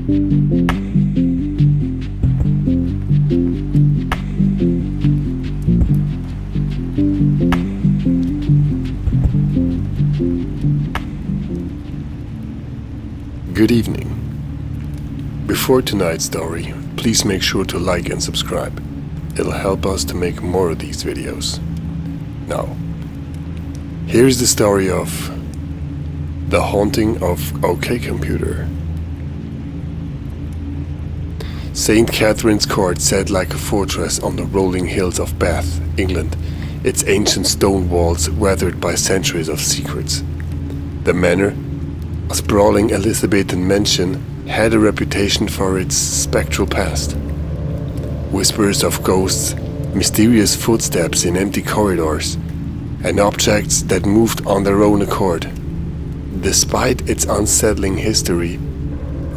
Good evening. Before tonight's story, please make sure to like and subscribe. It'll help us to make more of these videos. Now, here's the story of The Haunting of OK Computer. St. Catherine's Court sat like a fortress on the rolling hills of Bath, England, its ancient stone walls weathered by centuries of secrets. The manor, a sprawling Elizabethan mansion, had a reputation for its spectral past. Whispers of ghosts, mysterious footsteps in empty corridors, and objects that moved on their own accord. Despite its unsettling history,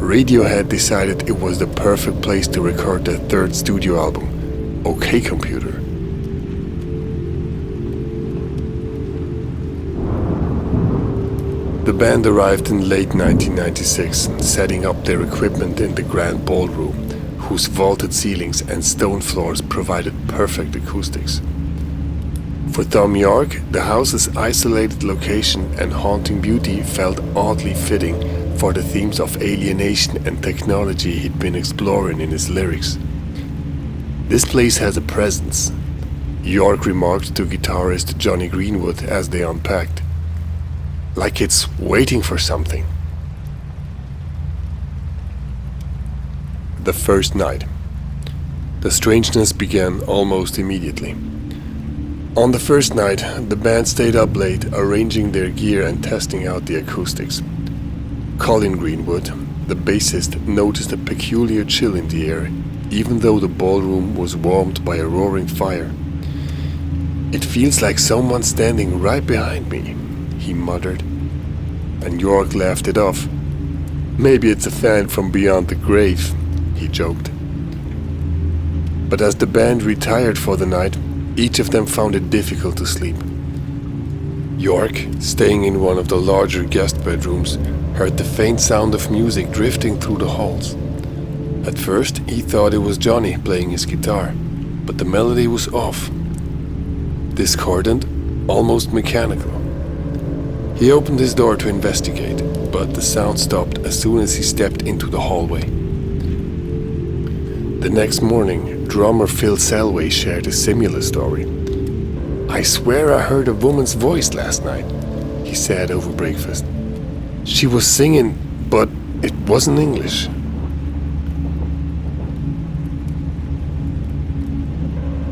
Radiohead decided it was the perfect place to record their third studio album, OK Computer. The band arrived in late 1996, setting up their equipment in the grand ballroom, whose vaulted ceilings and stone floors provided perfect acoustics. For Thom Yorke, the house's isolated location and haunting beauty felt oddly fitting for the themes of alienation and technology he'd been exploring in his lyrics. "This place has a presence," Yorke remarked to guitarist Jonny Greenwood as they unpacked. "Like it's waiting for something." The first night. The strangeness began almost immediately. On the first night, the band stayed up late, arranging their gear and testing out the acoustics. Colin Greenwood, the bassist, noticed a peculiar chill in the air, even though the ballroom was warmed by a roaring fire. "It feels like someone standing right behind me," he muttered, and Yorke laughed it off. "Maybe it's a fan from beyond the grave," he joked. But as the band retired for the night, each of them found it difficult to sleep. Yorke, staying in one of the larger guest bedrooms, heard the faint sound of music drifting through the halls. At first, he thought it was Jonny playing his guitar, but the melody was off, discordant, almost mechanical. He opened his door to investigate, but the sound stopped as soon as he stepped into the hallway. The next morning, drummer Phil Selway shared a similar story. "I swear I heard a woman's voice last night," he said over breakfast. "She was singing, but it wasn't English."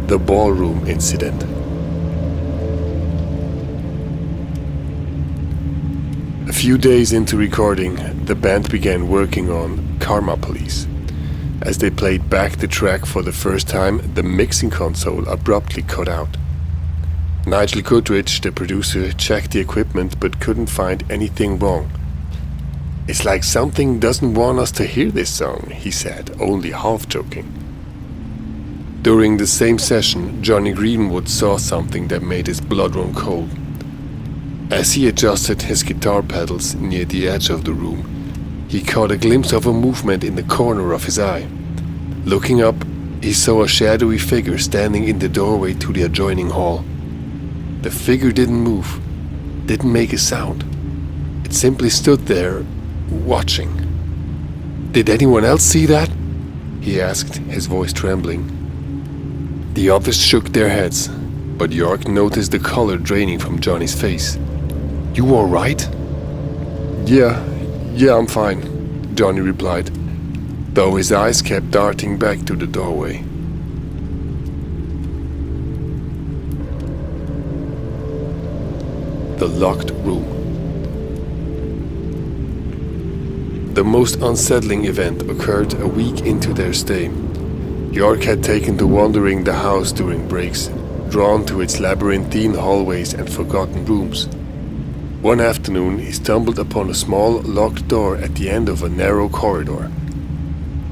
The ballroom incident. A few days into recording, the band began working on Karma Police. As they played back the track for the first time, the mixing console abruptly cut out. Nigel Goodrich, the producer, checked the equipment but couldn't find anything wrong. "It's like something doesn't want us to hear this song," he said, only half joking. During the same session, Jonny Greenwood saw something that made his blood run cold. As he adjusted his guitar pedals near the edge of the room, he caught a glimpse of a movement in the corner of his eye. Looking up, he saw a shadowy figure standing in the doorway to the adjoining hall. The figure didn't move, didn't make a sound. It simply stood there, watching. "Did anyone else see that?" he asked, his voice trembling. The others shook their heads, but Yorke noticed the color draining from Jonny's face. "You all right?" Yeah, I'm fine," Jonny replied, though his eyes kept darting back to the doorway. The locked room. The most unsettling event occurred a week into their stay. Yorke had taken to wandering the house during breaks, drawn to its labyrinthine hallways and forgotten rooms. One afternoon, he stumbled upon a small, locked door at the end of a narrow corridor.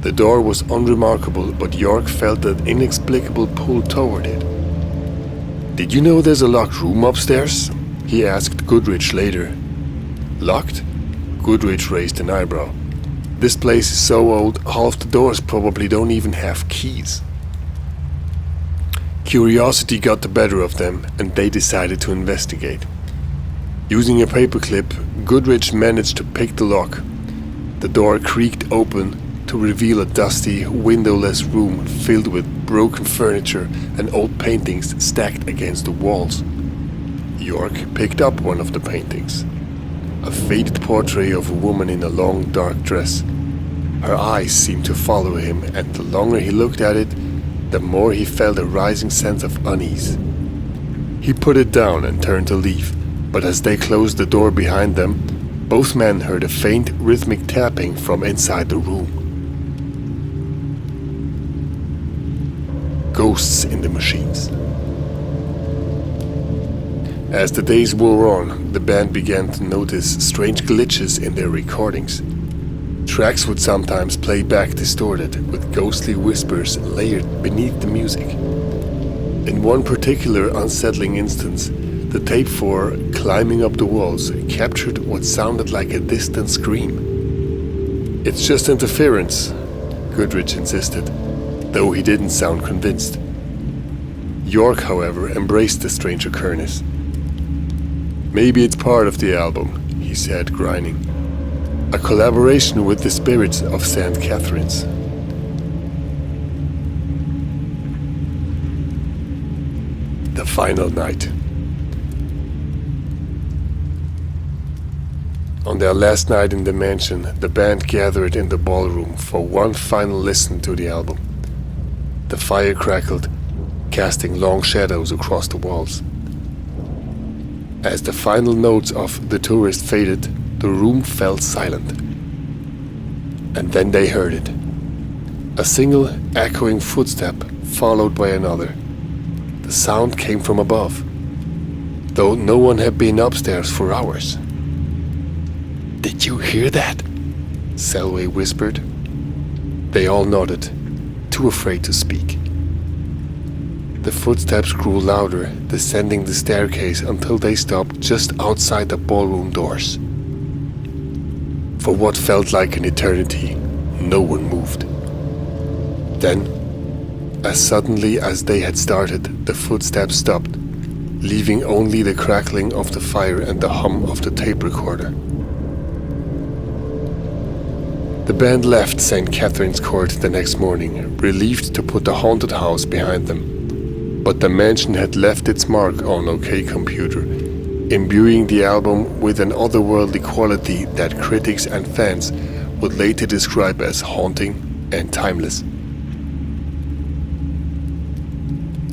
The door was unremarkable, but Yorke felt an inexplicable pull toward it. "Did you know there's a locked room upstairs?" he asked Goodrich later. "Locked?" Goodrich raised an eyebrow. This place is so old, half the doors probably don't even have keys. Curiosity got the better of them, and they decided to investigate. Using a paperclip, Goodrich managed to pick the lock. The door creaked open to reveal a dusty, windowless room filled with broken furniture and old paintings stacked against the walls. York picked up one of the paintings. A faded portrait of a woman in a long, dark dress. Her eyes seemed to follow him, and the longer he looked at it, the more he felt a rising sense of unease. He put it down and turned to leave, but as they closed the door behind them, both men heard a faint, rhythmic tapping from inside the room. Ghosts in the machines. As the days wore on, the band began to notice strange glitches in their recordings. Tracks would sometimes play back distorted, with ghostly whispers layered beneath the music. In one particular unsettling instance, the tape for Climbing Up the Walls captured what sounded like a distant scream. "It's just interference," Goodrich insisted, though he didn't sound convinced. York, however, embraced the strange occurrence. "Maybe it's part of the album," he said, grinning. "A collaboration with the spirits of St. Catherine's." The final night. On their last night in the mansion, the band gathered in the ballroom for one final listen to the album. The fire crackled, casting long shadows across the walls. As the final notes of The Tourist faded, the room fell silent. And then they heard it. A single echoing footstep, followed by another. The sound came from above, though no one had been upstairs for hours. "Did you hear that?" Selway whispered. They all nodded, too afraid to speak. The footsteps grew louder, descending the staircase until they stopped just outside the ballroom doors. For what felt like an eternity, no one moved. Then, as suddenly as they had started, the footsteps stopped, leaving only the crackling of the fire and the hum of the tape recorder. The band left St. Catherine's Court the next morning, relieved to put the haunted house behind them. But the mansion had left its mark on OK Computer, imbuing the album with an otherworldly quality that critics and fans would later describe as haunting and timeless.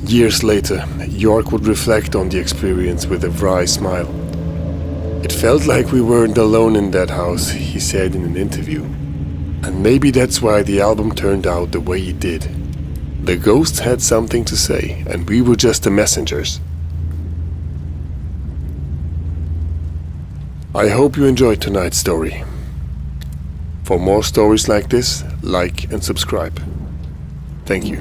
Years later, York would reflect on the experience with a wry smile. "It felt like we weren't alone in that house," he said in an interview. "And maybe that's why the album turned out the way it did. The ghosts had something to say, and we were just the messengers." I hope you enjoyed tonight's story. For more stories like this, like and subscribe. Thank you.